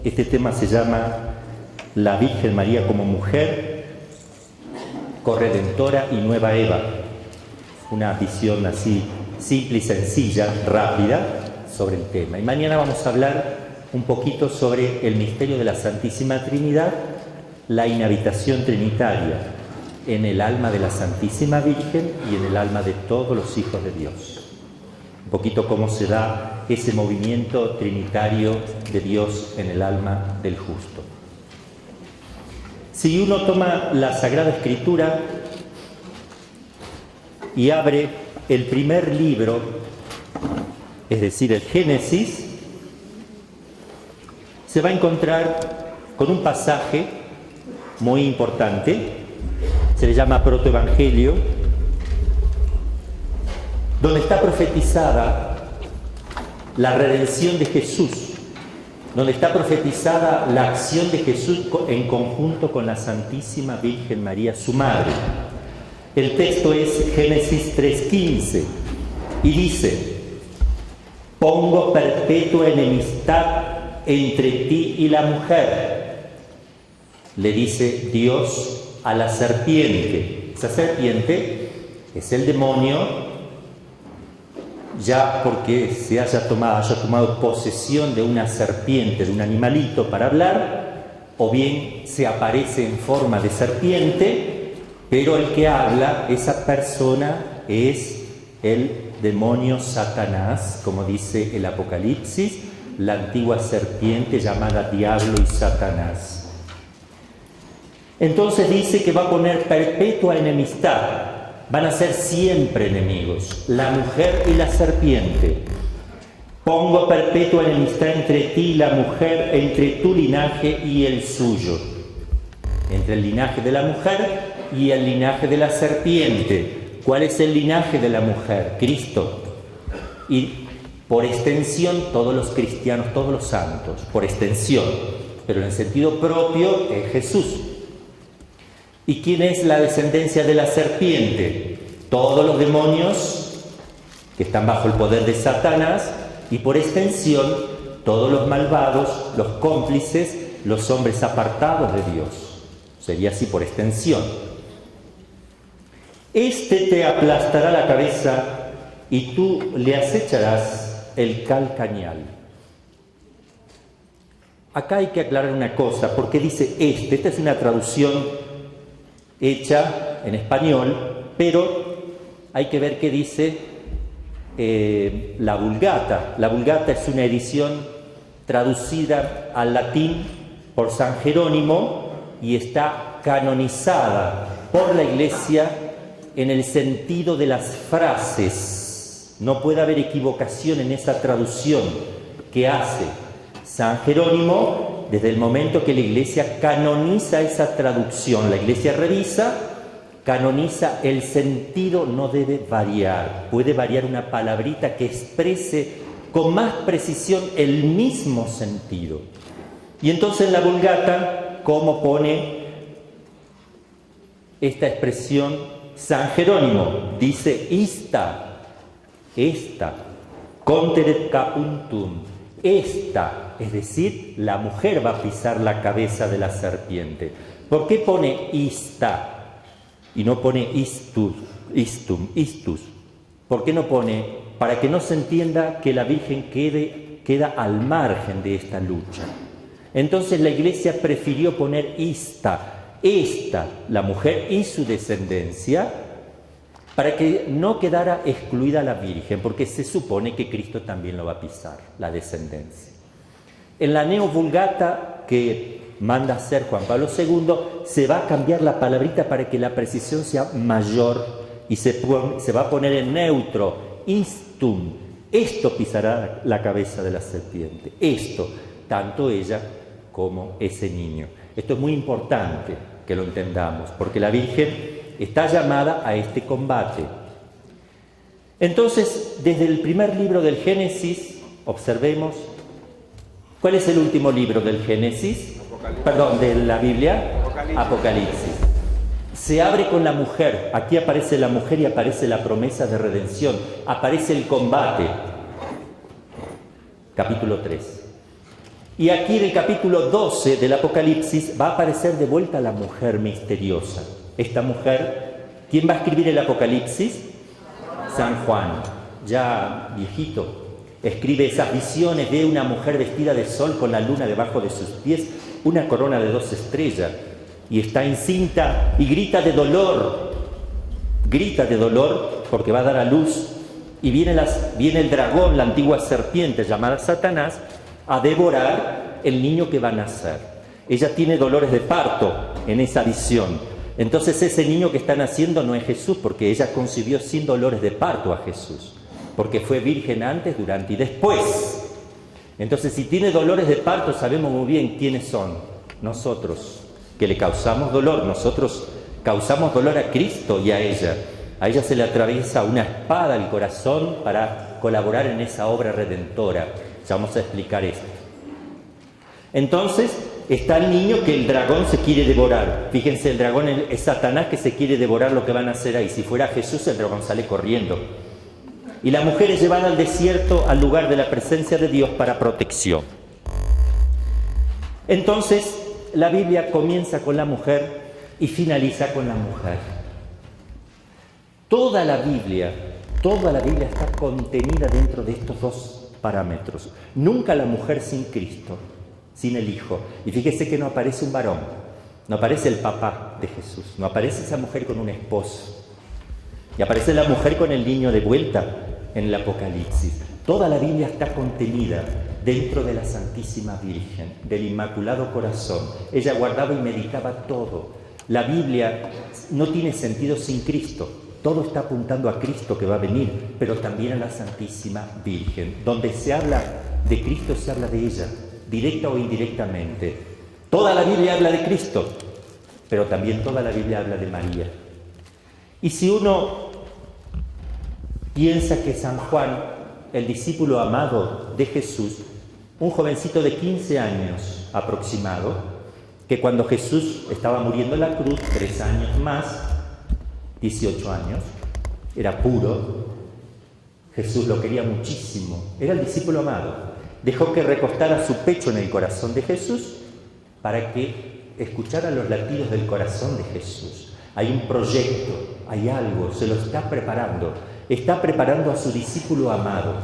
Este tema se llama La Virgen María como mujer, corredentora y nueva Eva. Una visión así simple y sencilla, rápida, sobre el tema. Y mañana vamos a hablar un poquito sobre el misterio de la Santísima Trinidad, la inhabitación trinitaria en el alma de la Santísima Virgen y en el alma de todos los hijos de Dios. Un poquito cómo se da ese movimiento trinitario de Dios en el alma del justo. Si uno toma la Sagrada Escritura y abre el primer libro, es decir, el Génesis, se va a encontrar con un pasaje muy importante, se le llama protoevangelio, donde está profetizada la redención de Jesús, donde está profetizada la acción de Jesús en conjunto con la Santísima Virgen María, su madre. El texto es Génesis 3:15 y dice: pongo perpetua enemistad entre ti y la mujer, le dice Dios a la serpiente. Esa serpiente es el demonio, ya porque haya tomado posesión de una serpiente, de un animalito para hablar, o bien se aparece en forma de serpiente, pero el que habla, esa persona, es el demonio Satanás, como dice el Apocalipsis, la antigua serpiente llamada Diablo y Satanás. Entonces dice que va a poner perpetua enemistad. Van a ser siempre enemigos, la mujer y la serpiente. Pongo perpetua enemistad entre ti y la mujer, entre tu linaje y el suyo. Entre el linaje de la mujer y el linaje de la serpiente. ¿Cuál es el linaje de la mujer? Cristo. Y por extensión todos los cristianos, todos los santos, por extensión. Pero en el sentido propio es Jesús. ¿Y quién es la descendencia de la serpiente? Todos los demonios que están bajo el poder de Satanás y por extensión todos los malvados, los cómplices, los hombres apartados de Dios. Sería así por extensión. Este te aplastará la cabeza y tú le acecharás el calcañal. Acá hay que aclarar una cosa, porque dice esta es una traducción hecha en español, pero hay que ver qué dice la Vulgata. La Vulgata es una edición traducida al latín por San Jerónimo y está canonizada por la Iglesia en el sentido de las frases. No puede haber equivocación en esa traducción que hace San Jerónimo. Desde el momento que la Iglesia canoniza esa traducción, la Iglesia revisa, canoniza, el sentido no debe variar. Puede variar una palabrita que exprese con más precisión el mismo sentido. Y entonces en la Vulgata, ¿cómo pone esta expresión San Jerónimo? Dice esta, conteret capuntum, esta, es decir, la mujer va a pisar la cabeza de la serpiente. ¿Por qué pone ista y no pone istus? ¿Por qué no pone? Para que no se entienda que la Virgen queda al margen de esta lucha. Entonces la Iglesia prefirió poner esta, la mujer y su descendencia, para que no quedara excluida la Virgen, porque se supone que Cristo también lo va a pisar, la descendencia. En la Neovulgata que manda hacer Juan Pablo II, se va a cambiar la palabrita para que la precisión sea mayor y se va a poner en neutro, istum. Esto pisará la cabeza de la serpiente, esto, tanto ella como ese niño. Esto es muy importante que lo entendamos, porque la Virgen está llamada a este combate. Entonces, desde el primer libro del Génesis, observemos, ¿cuál es el último libro del Génesis? Perdón, de la Biblia. Apocalipsis. Se abre con la mujer. Aquí aparece la mujer y aparece la promesa de redención. Aparece el combate. Capítulo 3. Y aquí en el capítulo 12 del Apocalipsis va a aparecer de vuelta la mujer misteriosa. Esta mujer, ¿quién va a escribir el Apocalipsis? San Juan, ya viejito. Escribe esas visiones, ve una mujer vestida de sol con la luna debajo de sus pies, una corona de 2 estrellas, y está encinta y grita de dolor porque va a dar a luz, y viene el dragón, la antigua serpiente llamada Satanás, a devorar el niño que va a nacer. Ella tiene dolores de parto en esa visión. Entonces ese niño que está naciendo no es Jesús, porque ella concibió sin dolores de parto a Jesús, porque fue virgen antes, durante y después. Entonces, si tiene dolores de parto, sabemos muy bien quiénes son. Nosotros, que le causamos dolor. Nosotros causamos dolor a Cristo y a ella. A ella se le atraviesa una espada al corazón para colaborar en esa obra redentora. Ya vamos a explicar esto. Entonces, está el niño que el dragón se quiere devorar. Fíjense, el dragón es Satanás que se quiere devorar lo que van a hacer ahí. Si fuera Jesús, el dragón sale corriendo. Y la mujer es llevada al desierto, al lugar de la presencia de Dios para protección. Entonces, la Biblia comienza con la mujer y finaliza con la mujer. Toda la Biblia está contenida dentro de estos 2 parámetros. Nunca la mujer sin Cristo, sin el Hijo. Y fíjese que no aparece un varón, no aparece el papá de Jesús, no aparece esa mujer con un esposo. Y aparece la mujer con el niño de vuelta en el Apocalipsis. Toda la Biblia está contenida dentro de la Santísima Virgen, del Inmaculado Corazón. Ella guardaba y meditaba todo. La Biblia no tiene sentido sin Cristo. Todo está apuntando a Cristo que va a venir, pero también a la Santísima Virgen. Donde se habla de Cristo, se habla de ella, directa o indirectamente. Toda la Biblia habla de Cristo, pero también toda la Biblia habla de María. Y si uno piensa que San Juan, el discípulo amado de Jesús, un jovencito de 15 años aproximado, que cuando Jesús estaba muriendo en la cruz, 3 años más, 18 años, era puro, Jesús lo quería muchísimo, era el discípulo amado, dejó que recostara su pecho en el corazón de Jesús para que escuchara los latidos del corazón de Jesús. Hay un proyecto, hay algo, se lo está preparando a su discípulo amado.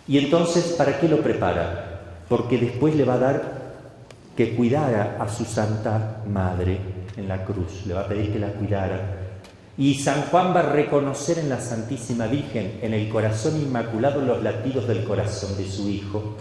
Y entonces, ¿para qué lo prepara? Porque después le va a dar que cuidara a su Santa Madre en la cruz, le va a pedir que la cuidara. Y San Juan va a reconocer en la Santísima Virgen, en el corazón inmaculado, los latidos del corazón de su Hijo,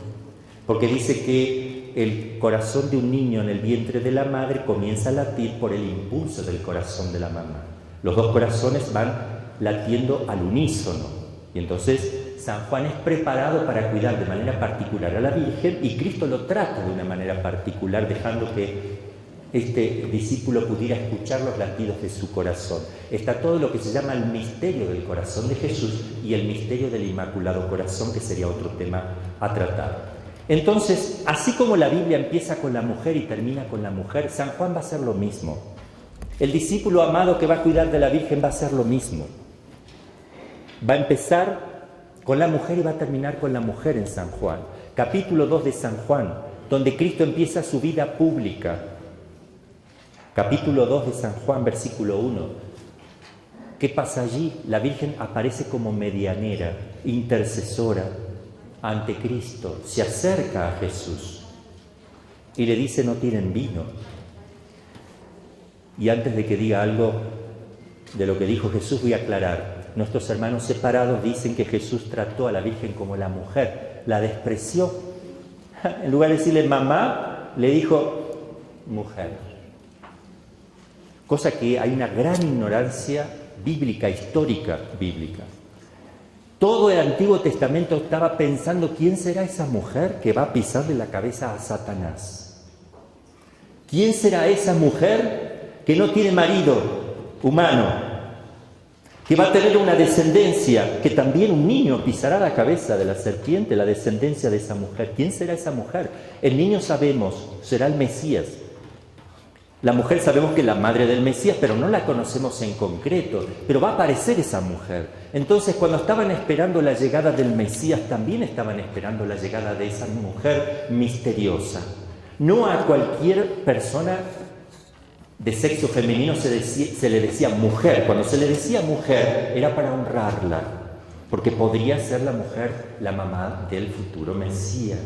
porque dice que el corazón de un niño en el vientre de la madre comienza a latir por el impulso del corazón de la mamá. Los 2 corazones van latiendo al unísono, y entonces San Juan es preparado para cuidar de manera particular a la Virgen, y Cristo lo trata de una manera particular, dejando que este discípulo pudiera escuchar los latidos de su corazón. Está todo lo que se llama el misterio del corazón de Jesús y el misterio del Inmaculado Corazón, que sería otro tema a tratar. Entonces, así como la Biblia empieza con la mujer y termina con la mujer, San Juan va a hacer lo mismo. El discípulo amado que va a cuidar de la Virgen va a hacer lo mismo. Va a empezar con la mujer y va a terminar con la mujer en San Juan. Capítulo 2 de San Juan, donde Cristo empieza su vida pública. Capítulo 2 de San Juan, versículo 1. ¿Qué pasa allí? La Virgen aparece como medianera, intercesora ante Cristo. Se acerca a Jesús y le dice: no tienen vino. Y antes de que diga algo de lo que dijo Jesús, voy a aclarar. Nuestros hermanos separados dicen que Jesús trató a la Virgen como la mujer, la despreció. En lugar de decirle mamá, le dijo mujer. Cosa que hay una gran ignorancia bíblica, histórica bíblica. Todo el Antiguo Testamento estaba pensando: ¿quién será esa mujer que va a pisarle la cabeza a Satanás? ¿Quién será esa mujer que no tiene marido humano, que va a tener una descendencia, que también un niño pisará la cabeza de la serpiente, la descendencia de esa mujer? ¿Quién será esa mujer? El niño, sabemos, será el Mesías. La mujer sabemos que es la madre del Mesías, pero no la conocemos en concreto, pero va a aparecer esa mujer. Entonces, cuando estaban esperando la llegada del Mesías, también estaban esperando la llegada de esa mujer misteriosa. No a cualquier persona de sexo femenino se le decía mujer. Cuando se le decía mujer era para honrarla, porque podría ser la mujer la mamá del futuro Mesías.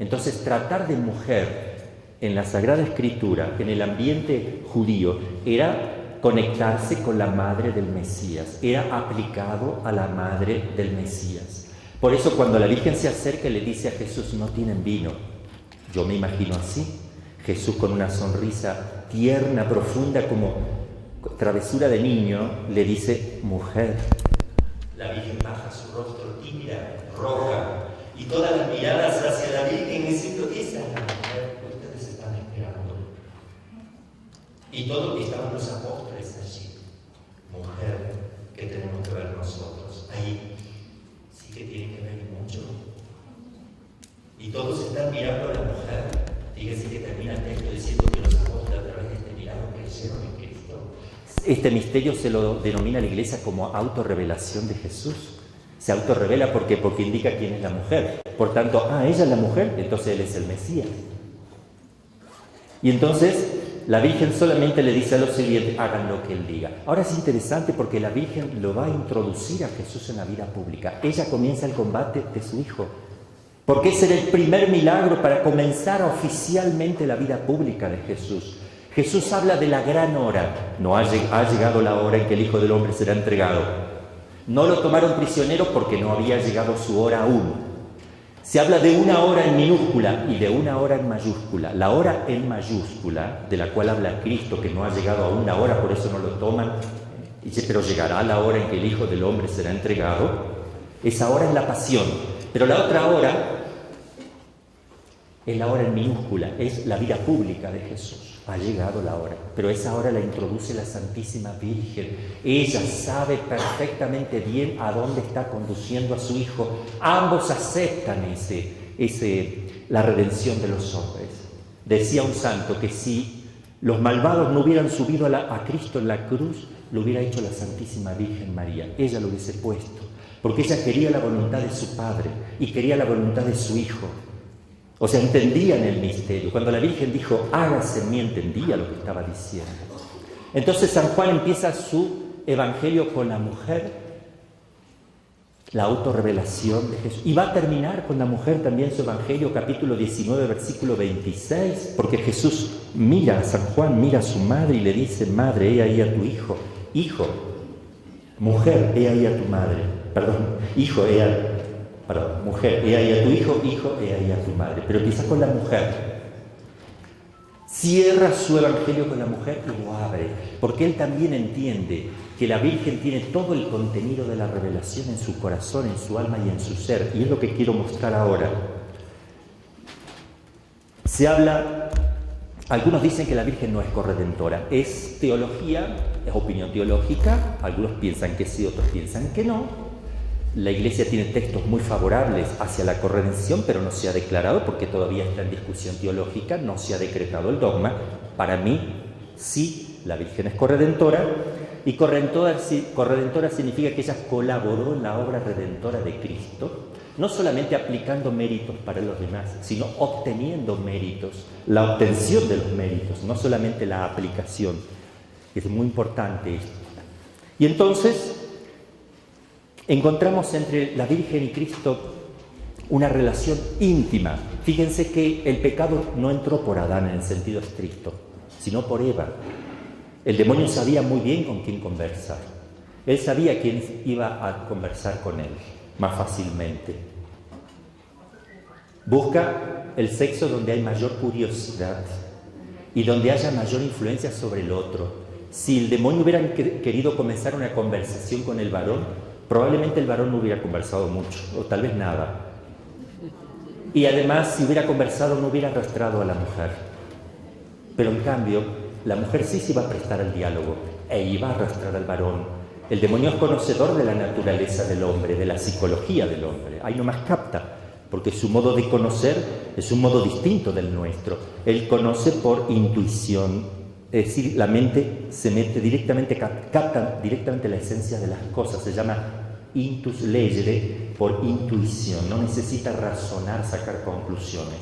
Entonces, tratar de mujer en la Sagrada Escritura, en el ambiente judío, era conectarse con la madre del Mesías, era aplicado a la madre del Mesías. Por eso cuando la Virgen se acerca y le dice a Jesús, no tienen vino, yo me imagino así, Jesús con una sonrisa tierna, profunda, como travesura de niño, le dice, mujer. La Virgen baja su rostro tímida, roja, y todas las miradas hacia la Virgen diciendo, esa es la mujer que ustedes están esperando. Y todos estaban los apóstoles allí. Mujer, ¿qué tenemos que ver nosotros? Ahí sí que tiene que ver mucho. Y todos están mirando a la mujer. Fíjense que termina el texto diciendo que los apóstoles a través de este milagro creyeron en Cristo. Este misterio se lo denomina la Iglesia como autorrevelación de Jesús. Se autorrevela porque indica quién es la mujer. Por tanto, ella es la mujer, entonces él es el Mesías. Y entonces la Virgen solamente le dice a los sirvientes, hagan lo que él diga. Ahora es interesante porque la Virgen lo va a introducir a Jesús en la vida pública. Ella comienza el combate de su hijo. Porque ese era el primer milagro para comenzar oficialmente la vida pública de Jesús. Jesús habla de la gran hora. No ha llegado la hora en que el Hijo del Hombre será entregado. No lo tomaron prisionero porque no había llegado su hora aún. Se habla de una hora en minúscula y de una hora en mayúscula. La hora en mayúscula, de la cual habla Cristo, que no ha llegado aún la hora, por eso no lo toman, dice, pero llegará la hora en que el Hijo del Hombre será entregado. Esa hora es la pasión. Pero la otra hora es la hora en minúscula, es la vida pública de Jesús. Ha llegado la hora, pero esa hora la introduce la Santísima Virgen. Ella sabe perfectamente bien a dónde está conduciendo a su Hijo. Ambos aceptan la redención de los hombres. Decía un santo que si los malvados no hubieran subido a Cristo en la cruz, lo hubiera hecho la Santísima Virgen María. Ella lo hubiese puesto, porque ella quería la voluntad de su Padre y quería la voluntad de su Hijo. O sea, entendían el misterio. Cuando la Virgen dijo, hágase en mí, entendía lo que estaba diciendo. Entonces San Juan empieza su evangelio con la mujer, la autorrevelación de Jesús. Y va a terminar con la mujer también su evangelio, capítulo 19, versículo 26, porque Jesús mira a San Juan, mira a su madre y le dice, madre, he ahí a tu hijo. Hijo, mujer, he ahí a tu madre. Mujer, he ahí a tu hijo, he ahí a tu madre. Pero quizás con la mujer. Cierra su evangelio con la mujer y lo abre, porque él también entiende que la Virgen tiene todo el contenido de la revelación en su corazón, en su alma y en su ser. Y es lo que quiero mostrar ahora. Se habla, algunos dicen que la Virgen no es corredentora. Es teología, es opinión teológica. Algunos piensan que sí, otros piensan que no. La Iglesia tiene textos muy favorables hacia la corredención, pero no se ha declarado porque todavía está en discusión teológica, no se ha decretado el dogma. Para mí, sí, la Virgen es corredentora, y corredentora significa que ella colaboró en la obra redentora de Cristo, no solamente aplicando méritos para los demás, sino obteniendo méritos, la obtención de los méritos, no solamente la aplicación. Es muy importante esto. Y entonces encontramos entre la Virgen y Cristo una relación íntima. Fíjense que el pecado no entró por Adán en el sentido estricto, sino por Eva. El demonio sabía muy bien con quién conversar. Él sabía quién iba a conversar con él más fácilmente. Busca el sexo donde hay mayor curiosidad y donde haya mayor influencia sobre el otro. Si el demonio hubiera querido comenzar una conversación con el varón, probablemente el varón no hubiera conversado mucho, o tal vez nada. Y además, si hubiera conversado, no hubiera arrastrado a la mujer. Pero en cambio, la mujer sí se iba a prestar al diálogo, e iba a arrastrar al varón. El demonio es conocedor de la naturaleza del hombre, de la psicología del hombre. Ahí nomás capta porque su modo de conocer es un modo distinto del nuestro. Él conoce por intuición, es decir, la mente se mete directamente, capta directamente la esencia de las cosas, se llama intus legere, por intuición, no necesita razonar, sacar conclusiones.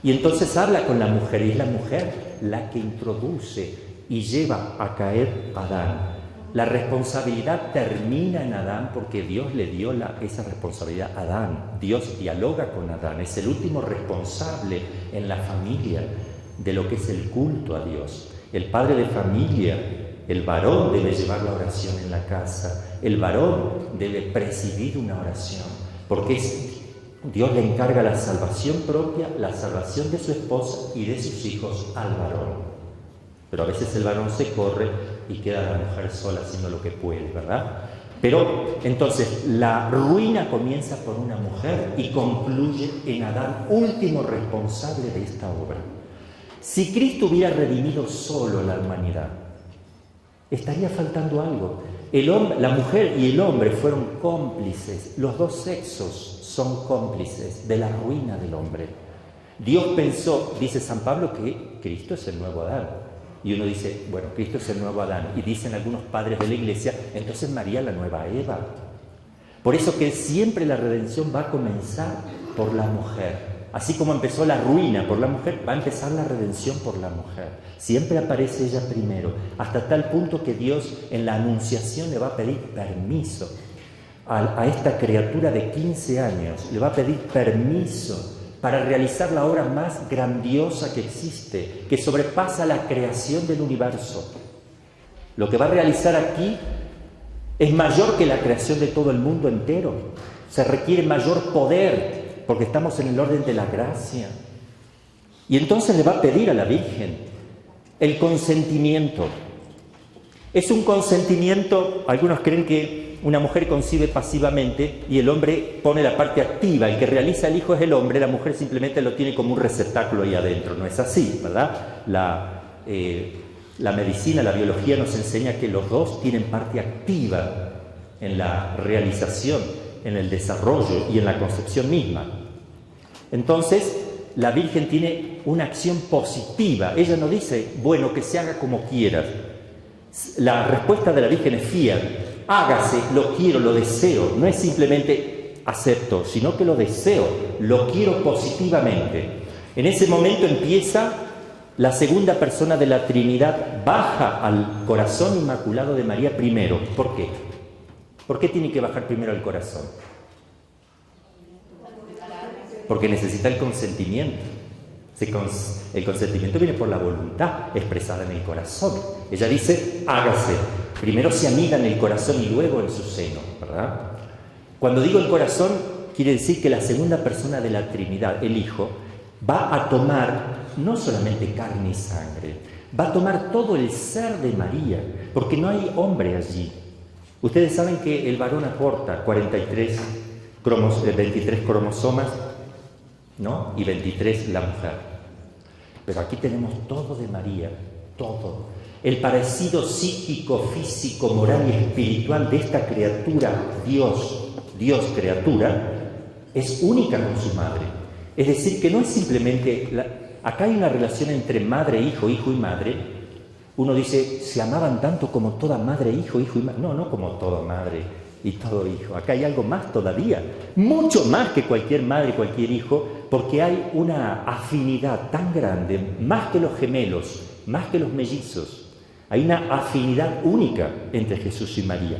Y entonces habla con la mujer, y es la mujer la que introduce y lleva a caer a Adán. La responsabilidad termina en Adán porque Dios le dio esa responsabilidad a Adán. Dios dialoga con Adán, es el último responsable en la familia de lo que es el culto a Dios. El padre de familia, el varón debe llevar la oración en la casa, el varón debe presidir una oración, porque Dios le encarga la salvación propia, la salvación de su esposa y de sus hijos al varón. Pero a veces el varón se corre y queda la mujer sola haciendo lo que puede, ¿verdad? Pero entonces la ruina comienza por una mujer y concluye en Adán, último responsable de esta obra. Si Cristo hubiera redimido solo la humanidad, estaría faltando algo. La mujer y el hombre fueron cómplices, los dos sexos son cómplices de la ruina del hombre. Dios pensó, dice San Pablo, que Cristo es el nuevo Adán. Y uno dice, bueno, Cristo es el nuevo Adán. Y dicen algunos padres de la Iglesia, entonces María la nueva Eva. Por eso que siempre la redención va a comenzar por la mujer. Así como empezó la ruina por la mujer, va a empezar la redención por la mujer. Siempre aparece ella primero, hasta tal punto que Dios en la Anunciación le va a pedir permiso a esta criatura de 15 años, le va a pedir permiso para realizar la obra más grandiosa que existe, que sobrepasa la creación del universo. Lo que va a realizar aquí es mayor que la creación de todo el mundo entero. Se requiere mayor poder, porque estamos en el orden de la gracia. Y entonces le va a pedir a la Virgen el consentimiento. Es un consentimiento, algunos creen que una mujer concibe pasivamente y el hombre pone la parte activa, el que realiza el hijo es el hombre, la mujer simplemente lo tiene como un receptáculo ahí adentro. No es así, ¿verdad? La medicina, la biología nos enseña que los dos tienen parte activa en la realización, en el desarrollo y en la concepción misma. Entonces, la Virgen tiene una acción positiva. Ella no dice, bueno, que se haga como quieras. La respuesta de la Virgen es fiat. Hágase, lo quiero, lo deseo. No es simplemente acepto, sino que lo deseo, lo quiero positivamente. En ese momento empieza la segunda persona de la Trinidad, baja al corazón inmaculado de María primero. ¿Por qué? ¿Por qué tiene que bajar primero al corazón? Porque necesita el consentimiento. El consentimiento viene por la voluntad expresada en el corazón. Ella dice, hágase. Primero se anida en el corazón y luego en su seno, ¿verdad? Cuando digo el corazón, quiere decir que la segunda persona de la Trinidad, el Hijo, va a tomar no solamente carne y sangre, va a tomar todo el ser de María, porque no hay hombre allí. Ustedes saben que el varón aporta 23 cromosomas, ¿no? Y 23 la mujer. Pero aquí tenemos todo de María, todo. El parecido psíquico, físico, moral y espiritual de esta criatura, Dios criatura, es única con su madre. Es decir, que no es simplemente... Acá hay una relación entre madre e hijo, hijo y madre. Uno dice, se amaban tanto como toda madre, hijo y madre. No, no como toda madre y todo hijo. Acá hay algo más todavía, mucho más que cualquier madre y cualquier hijo, porque hay una afinidad tan grande, más que los gemelos, más que los mellizos. Hay una afinidad única entre Jesús y María.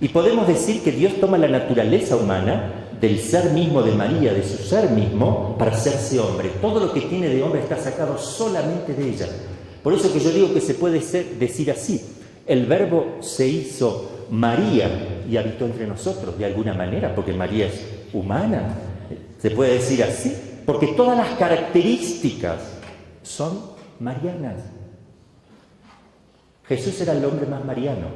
Y podemos decir que Dios toma la naturaleza humana del ser mismo de María, de su ser mismo, para hacerse hombre. Todo lo que tiene de hombre está sacado solamente de ella. Por eso que yo digo que se puede decir así. El Verbo se hizo María y habitó entre nosotros de alguna manera, porque María es humana. Se puede decir así, porque todas las características son marianas. Jesús era el hombre más mariano.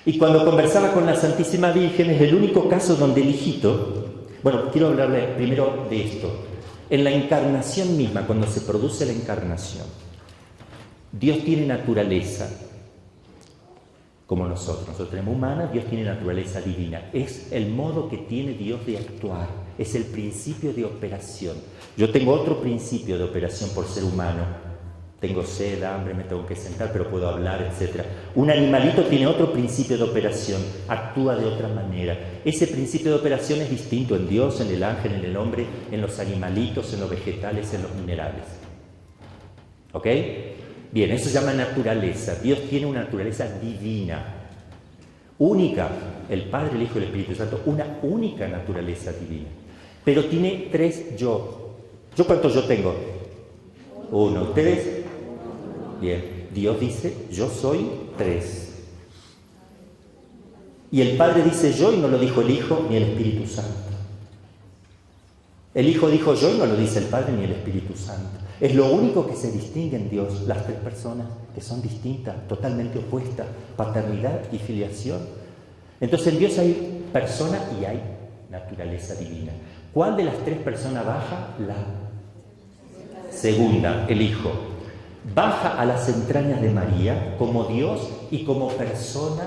Y cuando conversaba con la Santísima Virgen, es el único caso donde el hijito... Bueno, quiero hablarle primero de esto. En la encarnación misma, cuando se produce la encarnación, Dios tiene naturaleza como nosotros. Nosotros tenemos humana, Dios tiene naturaleza divina. Es el modo que tiene Dios de actuar. es el principio de operación. Yo tengo otro principio de operación por ser humano. Tengo sed, hambre, me tengo que sentar, pero puedo hablar, etc. Un animalito tiene otro principio de operación, actúa de otra manera. Ese principio de operación es distinto en Dios, en el ángel, en el hombre, en los animalitos, en los vegetales, en los minerales. ¿Ok? Bien, eso se llama naturaleza. Dios tiene una naturaleza divina, única. El Padre, el Hijo y el Espíritu Santo, una única naturaleza divina. Pero tiene 3 yo. ¿Yo cuántos yo tengo? 1. ¿Ustedes? Bien. Dios dice, yo soy 3. Y el Padre dice yo y no lo dijo el Hijo ni el Espíritu Santo. El Hijo dijo yo y no lo dice el Padre ni el Espíritu Santo. Es lo único que se distingue en Dios, las 3 personas que son distintas, totalmente opuestas, paternidad y filiación. Entonces en Dios hay persona y hay naturaleza divina. ¿Cuál de las 3 personas baja? La segunda, el Hijo. Baja a las entrañas de María como Dios y como persona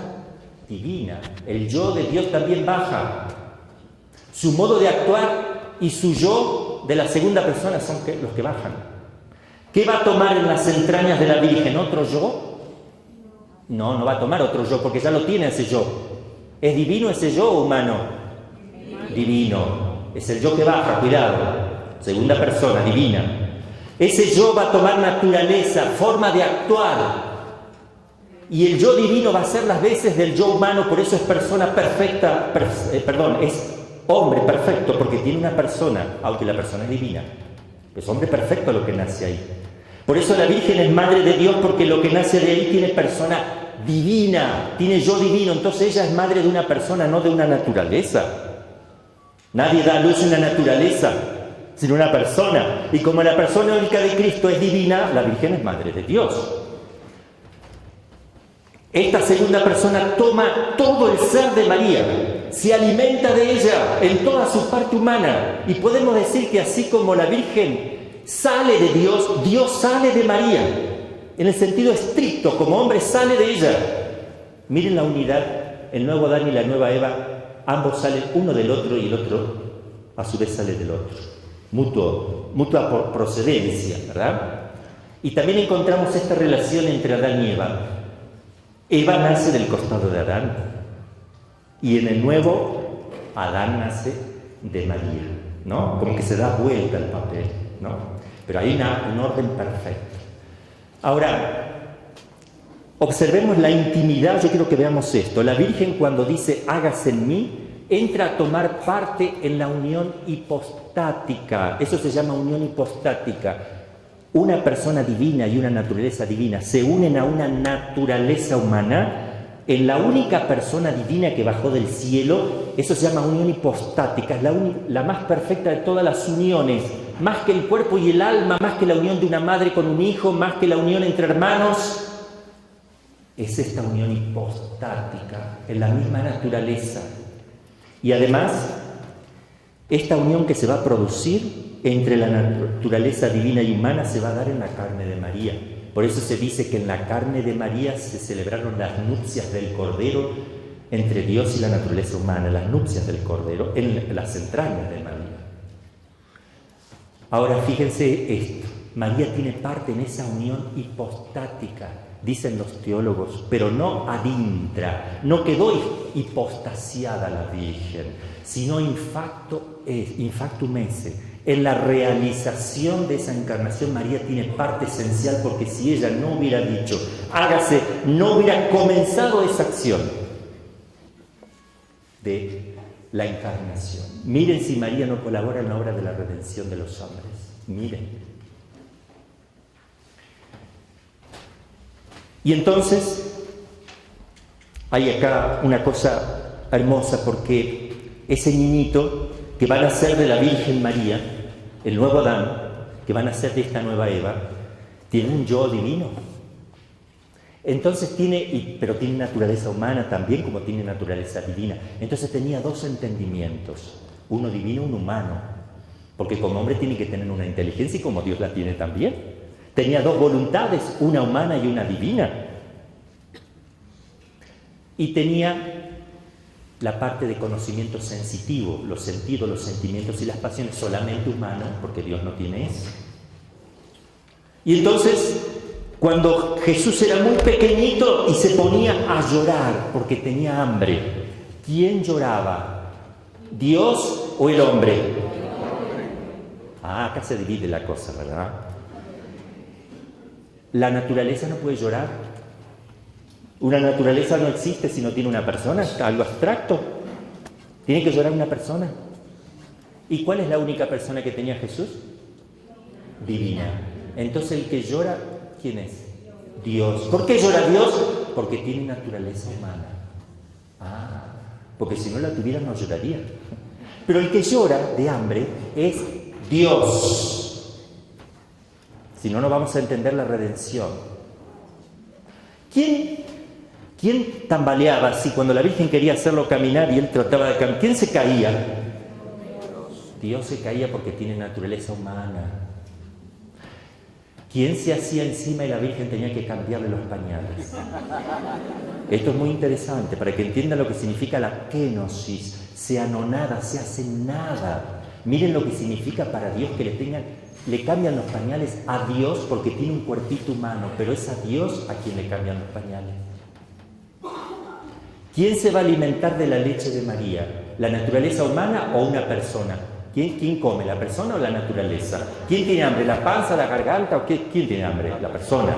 divina. El yo de Dios también baja. Su modo de actuar y su yo de la segunda persona son los que bajan. ¿Qué va a tomar en las entrañas de la Virgen? ¿Otro yo? No, no va a tomar otro yo, porque ya lo tiene ese yo. ¿Es divino ese yo o humano? Divino. Es el yo que baja, cuidado. Segunda persona, divina. Ese yo va a tomar naturaleza, forma de actuar. Y el yo divino va a ser las veces del yo humano, por eso es persona perfecta, es hombre perfecto, porque tiene una persona, aunque la persona es divina. Es hombre perfecto lo que nace ahí. Por eso la Virgen es madre de Dios, porque lo que nace de ahí tiene persona divina, tiene yo divino. Entonces ella es madre de una persona, no de una naturaleza. Nadie da a luz una naturaleza, sino una persona. Y como la persona única de Cristo es divina, la Virgen es madre de Dios. Esta segunda persona toma todo el ser de María, se alimenta de ella en toda su parte humana. Y podemos decir que así como la Virgen sale de Dios, Dios sale de María. En el sentido estricto, como hombre sale de ella. Miren la unidad, el nuevo Adán y la nueva Eva, ambos salen uno del otro y el otro a su vez sale del otro. Mutua procedencia, ¿verdad? Y también encontramos esta relación entre Adán y Eva. Eva nace del costado de Adán y en el nuevo Adán nace de María, ¿no? Como que se da vuelta el papel, ¿no? Pero hay un orden perfecto. Ahora, observemos la intimidad. Yo quiero que veamos esto. La Virgen, cuando dice hágase en mí, entra a tomar parte en la unión hipostática. Eso se llama unión hipostática. Una persona divina y una naturaleza divina se unen a una naturaleza humana en la única persona divina que bajó del cielo. Eso se llama unión hipostática. Es la más perfecta de todas las uniones. Más que el cuerpo y el alma, más que la unión de una madre con un hijo, más que la unión entre hermanos. Es esta unión hipostática, en la misma naturaleza. Y además, esta unión que se va a producir entre la naturaleza divina y humana se va a dar en la carne de María. Por eso se dice que en la carne de María se celebraron las nupcias del Cordero entre Dios y la naturaleza humana, las nupcias del Cordero en las entrañas de María. Ahora fíjense esto, María tiene parte en esa unión hipostática, dicen los teólogos, pero no adintra, no quedó hipostasiada la Virgen, sino infactum esse. En la realización de esa encarnación María tiene parte esencial, porque si ella no hubiera dicho hágase, no hubiera comenzado esa acción de la encarnación. Miren si María no colabora en la obra de la redención de los hombres. Miren. Y entonces hay acá una cosa hermosa, porque ese niñito que van a ser de la Virgen María, el nuevo Adán, que van a ser de esta nueva Eva, tiene un yo divino. Entonces pero tiene naturaleza humana también, como tiene naturaleza divina. Entonces tenía 2 entendimientos, uno divino y uno humano, porque como hombre tiene que tener una inteligencia y como Dios la tiene también. Tenía 2 voluntades, una humana y una divina. Y tenía la parte de conocimiento sensitivo, los sentidos, los sentimientos y las pasiones solamente humanos, porque Dios no tiene eso. Y entonces, cuando Jesús era muy pequeñito y se ponía a llorar porque tenía hambre, ¿quién lloraba? ¿Dios o el hombre? Ah, acá se divide la cosa, ¿verdad? ¿La naturaleza no puede llorar? ¿Una naturaleza no existe si no tiene una persona? ¿Algo abstracto? ¿Tiene que llorar una persona? ¿Y cuál es la única persona que tenía Jesús? Divina. Entonces el que llora, ¿quién es? Dios. ¿Por qué llora Dios? Porque tiene naturaleza humana. Ah, porque si no la tuviera no lloraría. Pero el que llora de hambre es Dios. Si no, no vamos a entender la redención. ¿Quién tambaleaba así cuando la Virgen quería hacerlo caminar y él trataba de caminar? ¿Quién se caía? Dios se caía porque tiene naturaleza humana. ¿Quién se hacía encima y la Virgen tenía que cambiarle los pañales? Esto es muy interesante para que entiendan lo que significa la kenosis. Se anonada, se hace nada. Miren lo que significa para Dios que le cambian los pañales a Dios porque tiene un cuerpito humano, pero es a Dios a quien le cambian los pañales. ¿Quién se va a alimentar de la leche de María? ¿La naturaleza humana o una persona? ¿Quién come, la persona o la naturaleza? ¿Quién tiene hambre, la panza, la garganta o quién tiene hambre? La persona.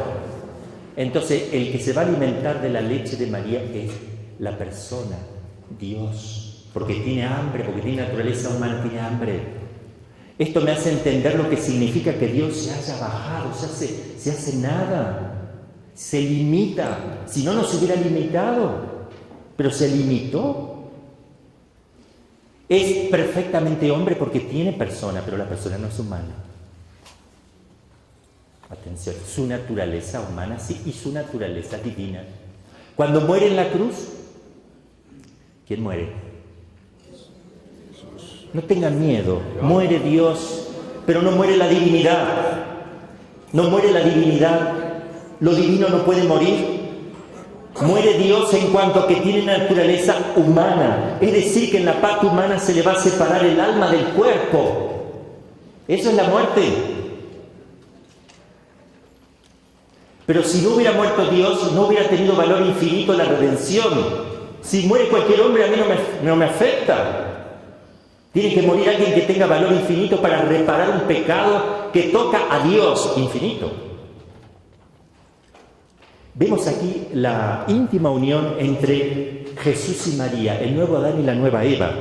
Entonces, el que se va a alimentar de la leche de María es la persona, Dios, porque tiene hambre, porque tiene naturaleza humana, tiene hambre. Esto me hace entender lo que significa que Dios se haya bajado, se hace nada, se limita. Si no, no se hubiera limitado, pero se limitó. Es perfectamente hombre porque tiene persona, pero la persona no es humana. Atención, su naturaleza humana sí y su naturaleza divina. Cuando muere en la cruz, ¿quién muere? No tengan miedo, muere Dios, pero no muere la divinidad. No muere la divinidad. Lo divino no puede morir. Muere Dios en cuanto a que tiene naturaleza humana. Es decir, que en la parte humana se le va a separar el alma del cuerpo. Eso es la muerte. Pero si no hubiera muerto Dios, no hubiera tenido valor infinito la redención. Si muere cualquier hombre, a mí no me afecta. Tiene que morir alguien que tenga valor infinito para reparar un pecado que toca a Dios infinito. Vemos aquí la íntima unión entre Jesús y María, el nuevo Adán y la nueva Eva.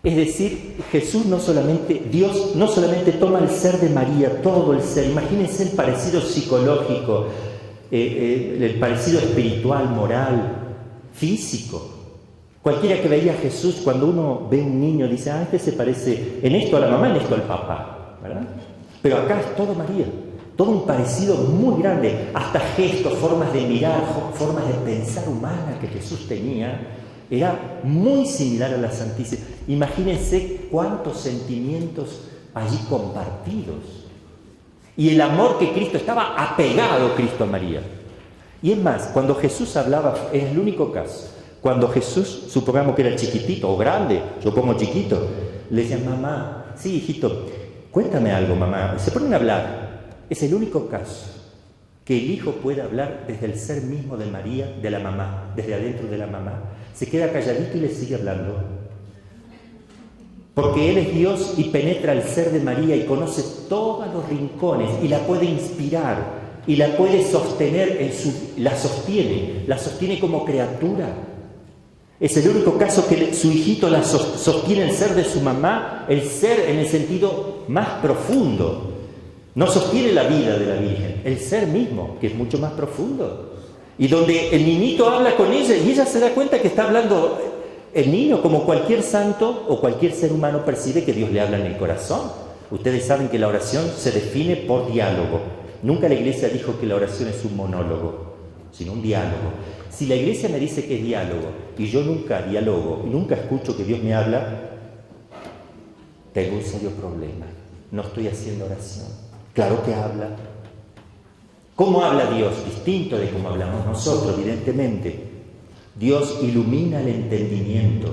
Es decir, Dios no solamente toma el ser de María, todo el ser. Imagínense el parecido psicológico, el parecido espiritual, moral, físico. Cualquiera que veía a Jesús, cuando uno ve a un niño, dice, este se parece en esto a la mamá, en esto al papá, ¿verdad? Pero acá es todo María. Todo un parecido muy grande, hasta gestos, formas de mirar, formas de pensar humanas que Jesús tenía, era muy similar a la Santísima. Imagínense cuántos sentimientos allí compartidos. Y el amor que Cristo, estaba apegado Cristo a María. Y es más, cuando Jesús hablaba, es el único caso, cuando Jesús, supongamos que era chiquitito o grande, yo pongo chiquito, le decían, mamá, sí, hijito, cuéntame algo, mamá. Se ponen a hablar. Es el único caso que el hijo puede hablar desde el ser mismo de María, de la mamá, desde adentro de la mamá. Se queda calladito y le sigue hablando. Porque Él es Dios y penetra el ser de María y conoce todos los rincones y la puede inspirar y la puede sostener, la sostiene como criatura. Es el único caso que su hijito la sostiene el ser de su mamá, el ser en el sentido más profundo. No sostiene la vida de la Virgen, el ser mismo, que es mucho más profundo. Y donde el niñito habla con ella y ella se da cuenta que está hablando el niño, como cualquier santo o cualquier ser humano percibe que Dios le habla en el corazón. Ustedes saben que la oración se define por diálogo. Nunca la Iglesia dijo que la oración es un monólogo, sino un diálogo. Si la Iglesia me dice que es diálogo y yo nunca dialogo y nunca escucho que Dios me habla, tengo un serio problema. No estoy haciendo oración. Claro que habla. ¿Cómo habla Dios? Distinto de cómo hablamos nosotros, evidentemente. Dios ilumina el entendimiento.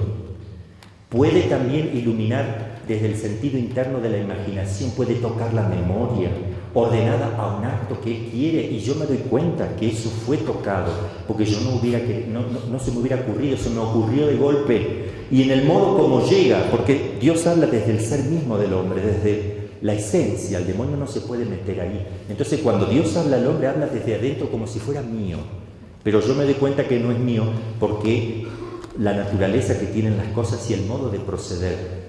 Puede también iluminar desde el sentido interno de la imaginación, puede tocar la memoria, ordenada a un acto que Él quiere, y yo me doy cuenta que eso fue tocado, porque yo no se me hubiera ocurrido, se me ocurrió de golpe, y en el modo como llega, porque Dios habla desde el ser mismo del hombre, desde la esencia, el demonio no se puede meter ahí. Entonces cuando Dios habla al hombre, habla desde adentro como si fuera mío, pero yo me doy cuenta que no es mío, porque la naturaleza que tienen las cosas y el modo de proceder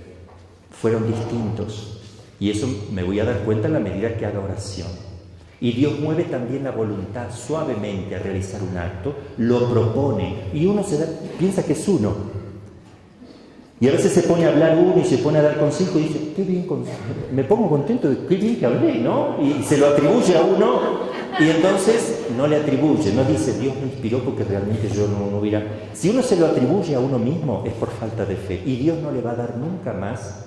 fueron distintos, y eso me voy a dar cuenta en la medida que haga oración. Y Dios mueve también la voluntad suavemente a realizar un acto, lo propone, y uno piensa que es uno, y a veces se pone a hablar uno y se pone a dar consejos y dice, qué bien, me pongo contento de qué bien que hablé, ¿no? Y se lo atribuye a uno, y entonces no le atribuye, no dice Dios me inspiró porque realmente yo no hubiera. Si uno se lo atribuye a uno mismo es por falta de fe, y Dios no le va a dar nunca más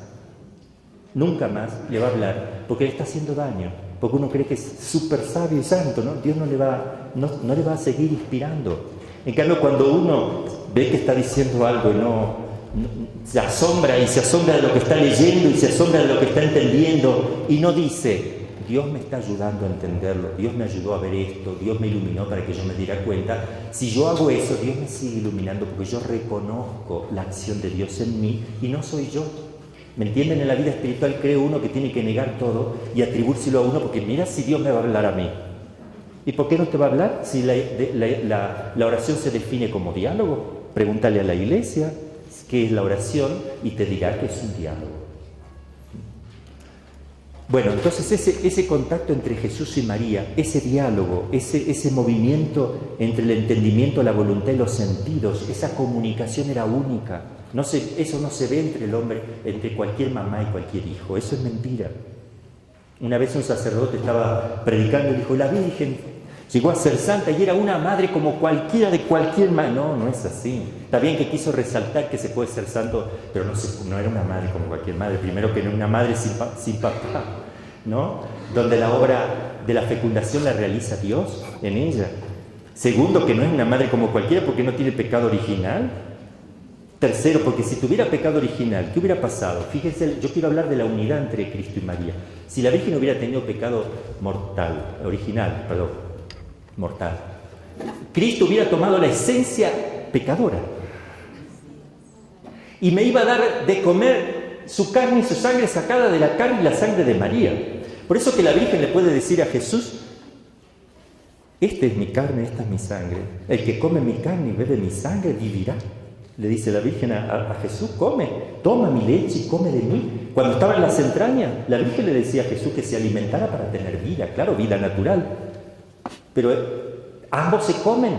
le va a hablar, porque le está haciendo daño, porque uno cree que es súper sabio y santo, ¿no? Dios no le va a seguir inspirando. En cambio, cuando uno ve que está diciendo algo y se asombra de lo que está leyendo y se asombra de lo que está entendiendo, y no dice, Dios me está ayudando a entenderlo, Dios me ayudó a ver esto, Dios me iluminó para que yo me diera cuenta. Si yo hago eso, Dios me sigue iluminando porque yo reconozco la acción de Dios en mí y no soy yo. ¿Me entienden? En la vida espiritual cree uno que tiene que negar todo y atribuírselo a uno, porque mira si Dios me va a hablar a mí. ¿Y por qué no te va a hablar si la oración se define como diálogo? Pregúntale a la iglesia qué es la oración y te dirá que es un diálogo. Bueno, entonces ese contacto entre Jesús y María, ese diálogo, ese movimiento entre el entendimiento, la voluntad y los sentidos, esa comunicación era única. Eso no se ve entre el hombre, entre cualquier mamá y cualquier hijo, eso es mentira. Una vez un sacerdote estaba predicando y dijo, la Virgen llegó a ser santa y era una madre como cualquiera de cualquier madre. No es así. Está bien que quiso resaltar que se puede ser santo, pero no era una madre como cualquier madre. Primero que no una madre sin papá, ¿no? Donde la obra de la fecundación la realiza Dios en ella. Segundo, que no es una madre como cualquiera porque no tiene pecado original. Tercero, porque si tuviera pecado original, ¿qué hubiera pasado? Fíjense, yo quiero hablar de la unidad entre Cristo y María. Si la Virgen hubiera tenido pecado original, Cristo hubiera tomado la esencia pecadora y me iba a dar de comer su carne y su sangre sacada de la carne y la sangre de María. Por eso que la Virgen le puede decir a Jesús, esta es mi carne, esta es mi sangre. El que come mi carne y bebe mi sangre vivirá. Le dice la Virgen a Jesús, toma mi leche y come de mí. Cuando estaba en las entrañas, la Virgen le decía a Jesús que se alimentara para tener vida, claro, vida natural. Pero ambos se comen.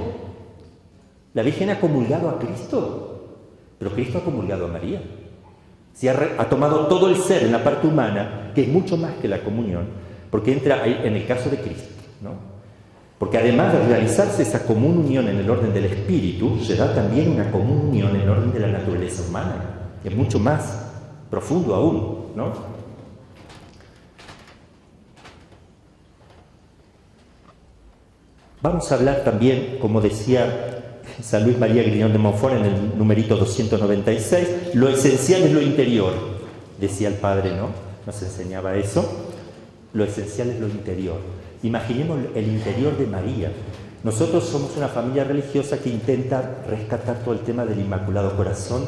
La Virgen ha comulgado a Cristo, pero Cristo ha comulgado a María. Ha tomado todo el ser en la parte humana, que es mucho más que la comunión, porque entra ahí en el caso de Cristo, ¿no? Porque además de realizarse esa común unión en el orden del espíritu, se da también una común unión en el orden de la naturaleza humana, que es mucho más profundo aún, ¿no? Vamos a hablar también, como decía San Luis María Griñón de Montfort en el numerito 296, lo esencial es lo interior, decía el Padre, ¿no? Nos enseñaba eso. Lo esencial es lo interior. Imaginemos el interior de María. Nosotros somos una familia religiosa que intenta rescatar todo el tema del Inmaculado Corazón,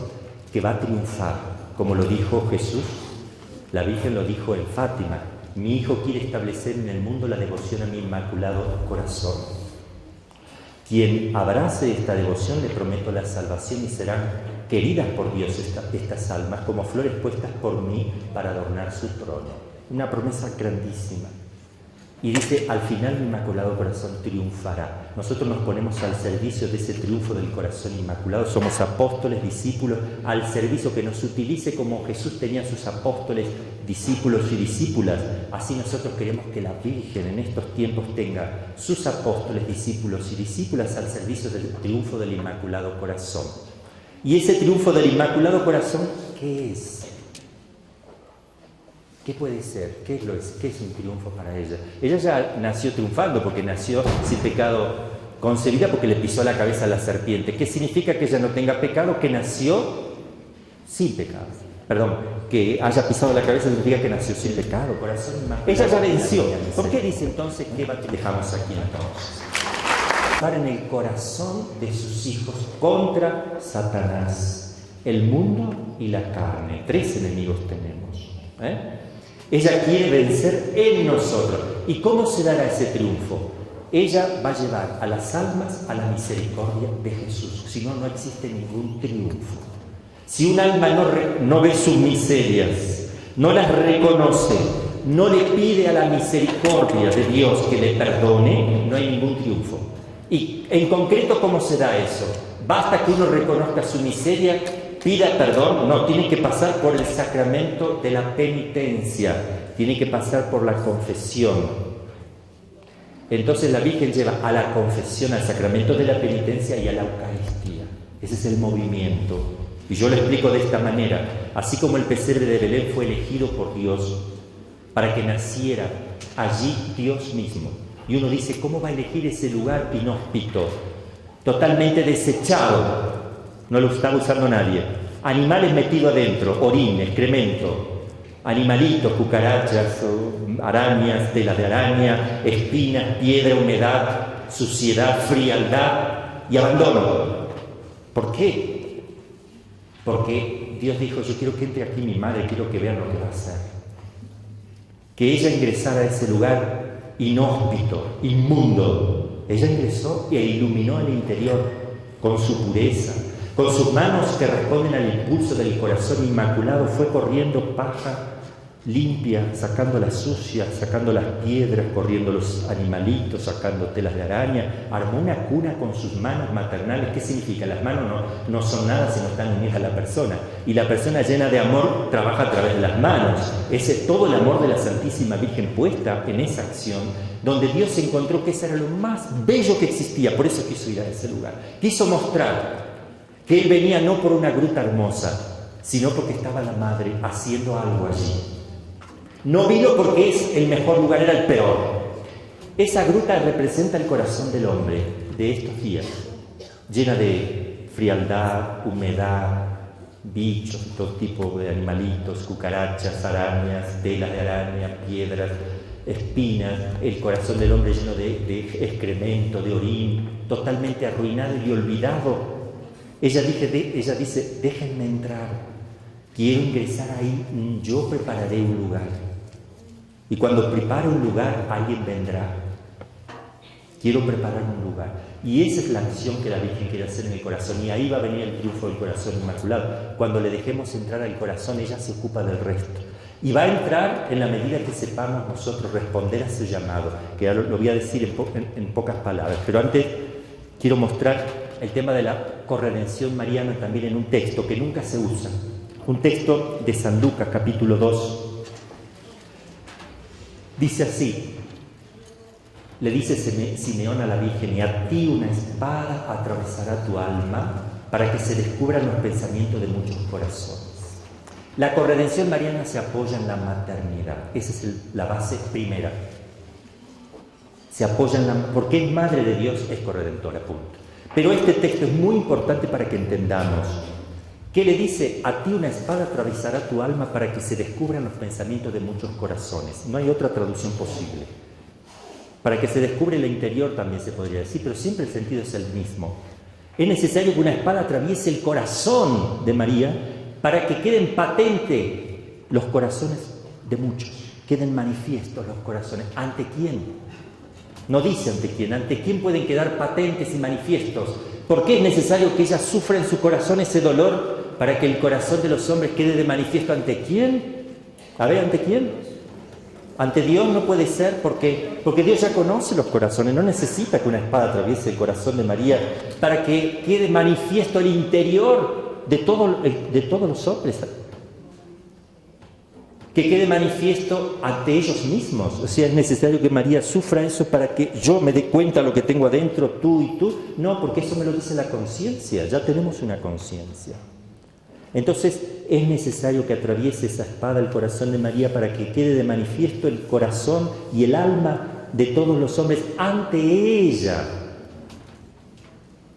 que va a triunfar, como lo dijo Jesús. La Virgen lo dijo en Fátima: mi hijo quiere establecer en el mundo la devoción a mi Inmaculado Corazón. Quien abrace esta devoción, le prometo la salvación, y serán queridas por Dios estas almas como flores puestas por mí para adornar su trono. Una promesa grandísima. Y dice, al final mi Inmaculado Corazón triunfará. Nosotros nos ponemos al servicio de ese triunfo del corazón inmaculado. Somos apóstoles, discípulos, al servicio, que nos utilice como Jesús tenía sus apóstoles, discípulos y discípulas. Así nosotros queremos que la Virgen en estos tiempos tenga sus apóstoles, discípulos y discípulas al servicio del triunfo del Inmaculado Corazón. Y ese triunfo del Inmaculado Corazón, ¿qué es? ¿Qué puede ser? ¿Qué es un triunfo para ella? Ella ya nació triunfando porque nació sin pecado concebida porque le pisó la cabeza a la serpiente. ¿Qué significa que ella no tenga pecado? Que nació sin pecado. Perdón, que haya pisado la cabeza significa que nació sin pecado. Corazón inmaculado. Ella ya venció. ¿Por qué dice entonces que dejamos aquí entonces? Para en el corazón de sus hijos contra Satanás, el mundo y la carne. 3 enemigos tenemos. Ella quiere vencer en nosotros. ¿Y cómo se dará ese triunfo? Ella va a llevar a las almas a la misericordia de Jesús. Si no, no existe ningún triunfo. Si un alma no ve sus miserias, no las reconoce, no le pide a la misericordia de Dios que le perdone, no hay ningún triunfo. Y en concreto, ¿cómo se da eso? Basta que uno reconozca su miseria, pida perdón, no, tiene que pasar por el sacramento de la penitencia, tiene que pasar por la confesión. Entonces la Virgen lleva a la confesión, al sacramento de la penitencia y a la Eucaristía. Ese es el movimiento. Y yo lo explico de esta manera. Así como el pesebre de Belén fue elegido por Dios para que naciera allí Dios mismo. Y uno dice, ¿cómo va a elegir ese lugar inhóspito? Totalmente desechado. No lo está usando nadie. Animales metidos adentro, orín, excremento. Animalitos, cucarachas, arañas, tela de araña, espinas, piedra, humedad, suciedad, frialdad y abandono. ¿Por qué? Porque Dios dijo, yo quiero que entre aquí mi madre, quiero que vean lo que va a hacer. Que ella ingresara a ese lugar inhóspito, inmundo. Ella ingresó e iluminó el interior con su pureza. Con sus manos que responden al impulso del corazón inmaculado, fue corriendo paja limpia, sacando la sucia, sacando las piedras, corriendo los animalitos, sacando telas de araña. Armó una cuna con sus manos maternales. ¿Qué significa? Las manos no son nada si no están unidas a la persona. Y la persona llena de amor trabaja a través de las manos. Ese todo el amor de la Santísima Virgen puesta en esa acción, donde Dios encontró que eso era lo más bello que existía. Por eso quiso ir a ese lugar. Quiso mostrar que Él venía no por una gruta hermosa, sino porque estaba la Madre haciendo algo allí. No vino porque es el mejor lugar, era el peor. Esa gruta representa el corazón del hombre de estos días, llena de frialdad, humedad, bichos, todo tipo de animalitos, cucarachas, arañas, telas de araña, piedras, espinas, el corazón del hombre lleno de excremento, de orín, totalmente arruinado y olvidado. Ella dice, déjenme entrar, quiero ingresar ahí, yo prepararé un lugar. Y cuando prepare un lugar, alguien vendrá. Quiero preparar un lugar. Y esa es la acción que la Virgen quiere hacer en el corazón. Y ahí va a venir el triunfo del corazón inmaculado. Cuando le dejemos entrar al corazón, ella se ocupa del resto. Y va a entrar en la medida que sepamos nosotros responder a su llamado, que ya lo voy a decir en pocas palabras. Pero antes quiero mostrar el tema de la corredención mariana también en un texto que nunca se usa. Un texto de San Lucas, capítulo 2. Dice así, le dice Simeón a la Virgen, y a ti una espada atravesará tu alma para que se descubran los pensamientos de muchos corazones. La corredención mariana se apoya en la maternidad. Esa es la base primera. Se apoya porque es madre de Dios, es corredentora, punto. Pero este texto es muy importante para que entendamos. ¿Qué le dice? A ti una espada atravesará tu alma para que se descubran los pensamientos de muchos corazones. No hay otra traducción posible. Para que se descubra el interior también se podría decir, pero siempre el sentido es el mismo. Es necesario que una espada atraviese el corazón de María para que queden patentes los corazones de muchos, queden manifiestos los corazones. ¿Ante quién? No dice ante quién pueden quedar patentes y manifiestos. ¿Por qué es necesario que ella sufra en su corazón ese dolor para que el corazón de los hombres quede de manifiesto? ¿Ante quién? A ver, ¿ante quién? Ante Dios no puede ser porque Dios ya conoce los corazones, no necesita que una espada atraviese el corazón de María para que quede manifiesto el interior de todos los hombres. Que quede manifiesto ante ellos mismos. O sea, es necesario que María sufra eso para que yo me dé cuenta de lo que tengo adentro, tú y tú. No, porque eso me lo dice la conciencia, ya tenemos una conciencia. Entonces, es necesario que atraviese esa espada el corazón de María para que quede de manifiesto el corazón y el alma de todos los hombres ante ella.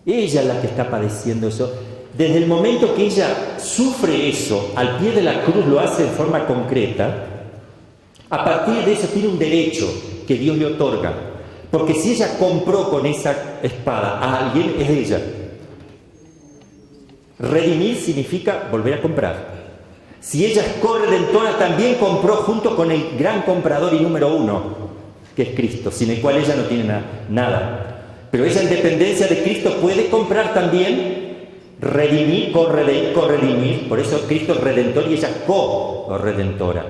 Ella es la que está padeciendo eso. Desde el momento que ella sufre eso, al pie de la cruz lo hace de forma concreta, a partir de eso tiene un derecho que Dios le otorga. Porque si ella compró con esa espada a alguien, es ella. Redimir significa volver a comprar. Si ella es corredentora, también compró junto con el gran comprador y número uno, que es Cristo, sin el cual ella no tiene nada. Pero ella, en dependencia de Cristo, puede comprar también, redimir, corredimir. Por eso Cristo es redentor y ella co-redentora.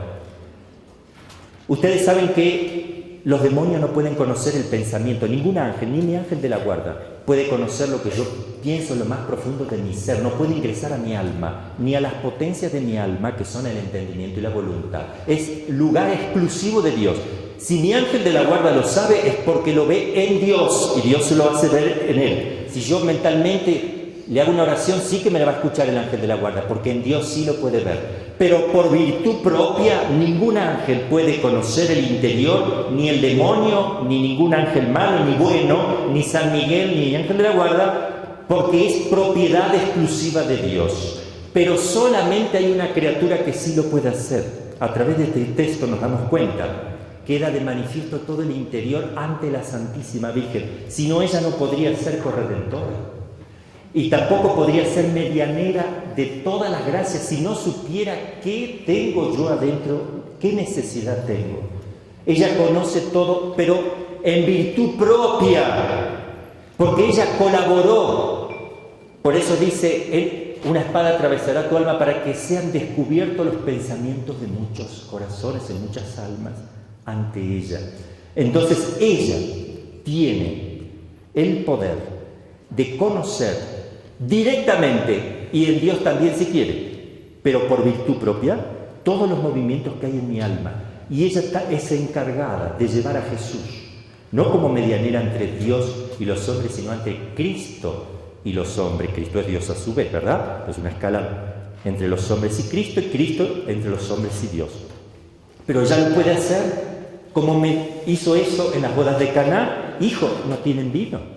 Ustedes saben que los demonios no pueden conocer el pensamiento. Ningún ángel, ni mi ángel de la guarda, puede conocer lo que yo pienso en lo más profundo de mi ser. No puede ingresar a mi alma, ni a las potencias de mi alma, que son el entendimiento y la voluntad. Es lugar exclusivo de Dios. Si mi ángel de la guarda lo sabe, es porque lo ve en Dios, y Dios se lo hace ver en él. Si yo mentalmente le hago una oración, sí que me la va a escuchar el ángel de la guarda, porque en Dios sí lo puede ver. Pero por virtud propia, ningún ángel puede conocer el interior, ni el demonio, ni ningún ángel malo, ni bueno, ni San Miguel, ni el ángel de la guarda, porque es propiedad exclusiva de Dios. Pero solamente hay una criatura que sí lo puede hacer. A través de este texto nos damos cuenta. Queda de manifiesto todo el interior ante la Santísima Virgen. Si no, ella no podría ser corredentora. Y tampoco podría ser medianera de todas las gracias si no supiera qué tengo yo adentro, qué necesidad tengo. Ella conoce todo, pero en virtud propia, porque ella colaboró. Por eso dice, una espada atravesará tu alma para que sean descubiertos los pensamientos de muchos corazones, de muchas almas, ante ella. Entonces ella tiene el poder de conocer directamente, y en Dios también si quiere, pero por virtud propia, todos los movimientos que hay en mi alma. Y ella es encargada de llevar a Jesús, no como medianera entre Dios y los hombres, sino ante Cristo y los hombres. Cristo es Dios a su vez, ¿verdad? Es una escala entre los hombres y Cristo entre los hombres y Dios. Pero ella lo puede hacer como me hizo eso en las bodas de Caná. Hijo, no tienen vino.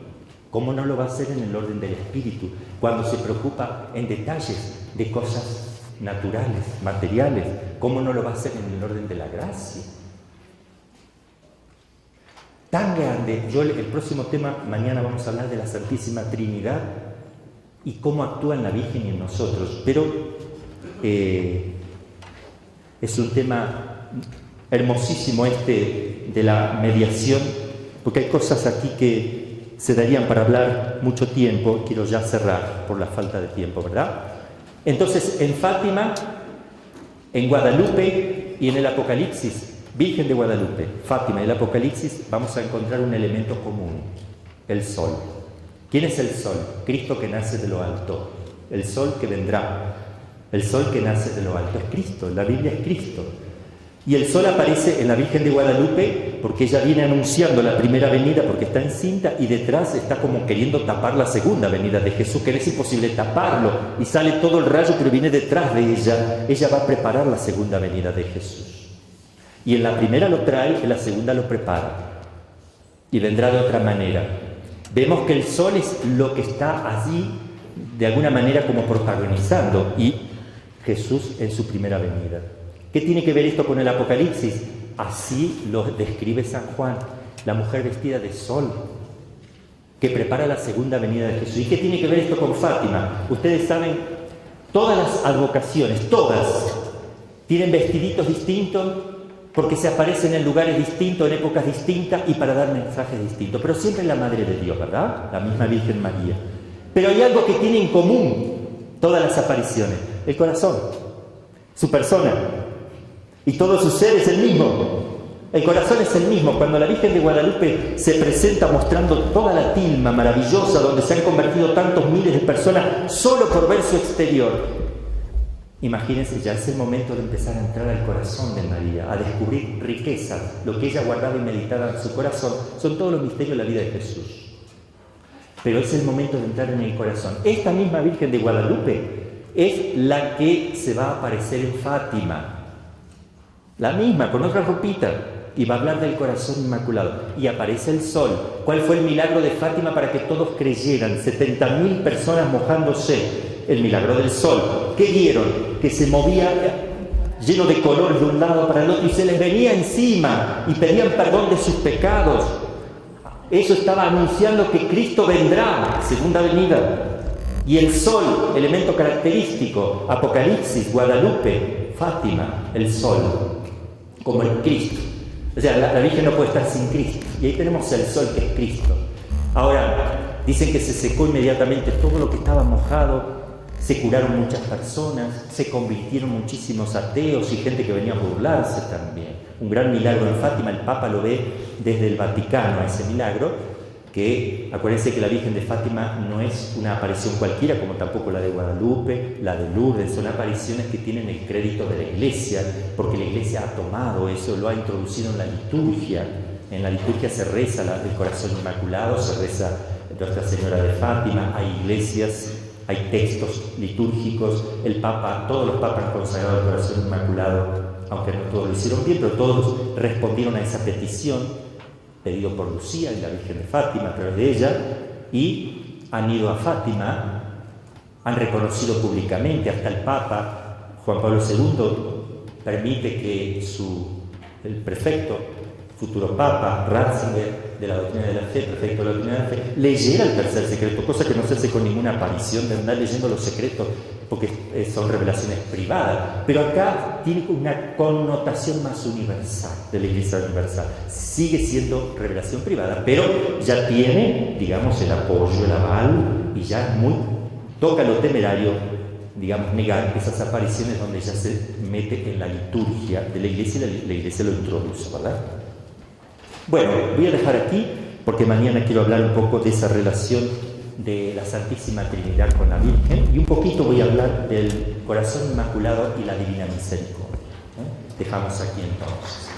¿Cómo no lo va a hacer en el orden del Espíritu, cuando se preocupa en detalles de cosas naturales, materiales? ¿Cómo no lo va a hacer en el orden de la gracia? Tan grande. El próximo tema, mañana vamos a hablar de la Santísima Trinidad y cómo actúa en la Virgen y en nosotros. Pero es un tema hermosísimo de la mediación, porque hay cosas aquí que se darían para hablar mucho tiempo. Quiero ya cerrar por la falta de tiempo, ¿verdad? Entonces, en Fátima, en Guadalupe y en el Apocalipsis, Virgen de Guadalupe, Fátima y el Apocalipsis, vamos a encontrar un elemento común: el sol. ¿Quién es el sol? Cristo, que nace de lo alto. El sol que vendrá. El sol que nace de lo alto es Cristo. La Biblia es Cristo. Y el sol aparece en la Virgen de Guadalupe porque ella viene anunciando la primera venida, porque está encinta, y detrás está como queriendo tapar la segunda venida de Jesús, que es imposible taparlo, y sale todo el rayo, pero viene detrás de ella. Ella va a preparar la segunda venida de Jesús. Y en la primera lo trae, en la segunda lo prepara. Y vendrá de otra manera. Vemos que el sol es lo que está allí, de alguna manera como protagonizando, y Jesús en su primera venida. ¿Qué tiene que ver esto con el Apocalipsis? Así lo describe San Juan, la mujer vestida de sol, que prepara la segunda venida de Jesús. ¿Y qué tiene que ver esto con Fátima? Ustedes saben, todas las advocaciones, todas, tienen vestiditos distintos, porque se aparecen en lugares distintos, en épocas distintas y para dar mensajes distintos. Pero siempre es la Madre de Dios, ¿verdad? La misma Virgen María. Pero hay algo que tiene en común todas las apariciones: el corazón, su persona. Y todo su ser es el mismo. El corazón es el mismo. Cuando la Virgen de Guadalupe se presenta mostrando toda la tilma maravillosa donde se han convertido tantos miles de personas solo por ver su exterior, imagínense, ya es el momento de empezar a entrar al corazón de María, a descubrir riquezas. Lo que ella guardaba y meditaba en su corazón son todos los misterios de la vida de Jesús. Pero es el momento de entrar en el corazón. Esta misma Virgen de Guadalupe es la que se va a aparecer en Fátima. La misma, con otra ropita, y va a hablar del corazón inmaculado. Y aparece el sol. ¿Cuál fue el milagro de Fátima para que todos creyeran? 70.000 personas mojándose. El milagro del sol. ¿Qué vieron? Que se movía lleno de colores de un lado para el otro y se les venía encima y pedían perdón de sus pecados. Eso estaba anunciando que Cristo vendrá, segunda venida. Y el sol, elemento característico, Apocalipsis, Guadalupe, Fátima, el sol, como el Cristo. O sea, la Virgen no puede estar sin Cristo. Y ahí tenemos el sol, que es Cristo. Ahora, dicen que se secó inmediatamente todo lo que estaba mojado, se curaron muchas personas, se convirtieron muchísimos ateos y gente que venía a burlarse también. Un gran milagro en Fátima, el Papa lo ve desde el Vaticano, ese milagro, que acuérdense que la Virgen de Fátima no es una aparición cualquiera, como tampoco la de Guadalupe, la de Lourdes, son apariciones que tienen el crédito de la Iglesia, porque la Iglesia ha tomado eso, lo ha introducido en la liturgia. En la liturgia se reza el corazón inmaculado, se reza Nuestra Señora de Fátima, hay iglesias, hay textos litúrgicos, el Papa, todos los papas han consagrado el corazón inmaculado, aunque no todos lo hicieron bien, pero todos respondieron a esa petición, pedido por Lucía y la Virgen de Fátima a través de ella, y han ido a Fátima, han reconocido públicamente, hasta el Papa Juan Pablo II permite que el prefecto, futuro Papa, Ratzinger, de la doctrina de la fe, prefecto de la doctrina de la fe, leyera el tercer secreto, cosa que no se hace con ninguna aparición de andar leyendo los secretos, porque son revelaciones privadas. Pero acá tiene una connotación más universal, de la Iglesia universal. Sigue siendo revelación privada, pero ya tiene, digamos, el apoyo, el aval, y ya toca lo temerario, digamos, negar esas apariciones donde ya se mete en la liturgia de la Iglesia y la Iglesia lo introduce, ¿verdad? Bueno, voy a dejar aquí, porque mañana quiero hablar un poco de esa relación de la Santísima Trinidad con la Virgen, y un poquito voy a hablar del corazón inmaculado y la Divina Misericordia. Dejamos aquí entonces.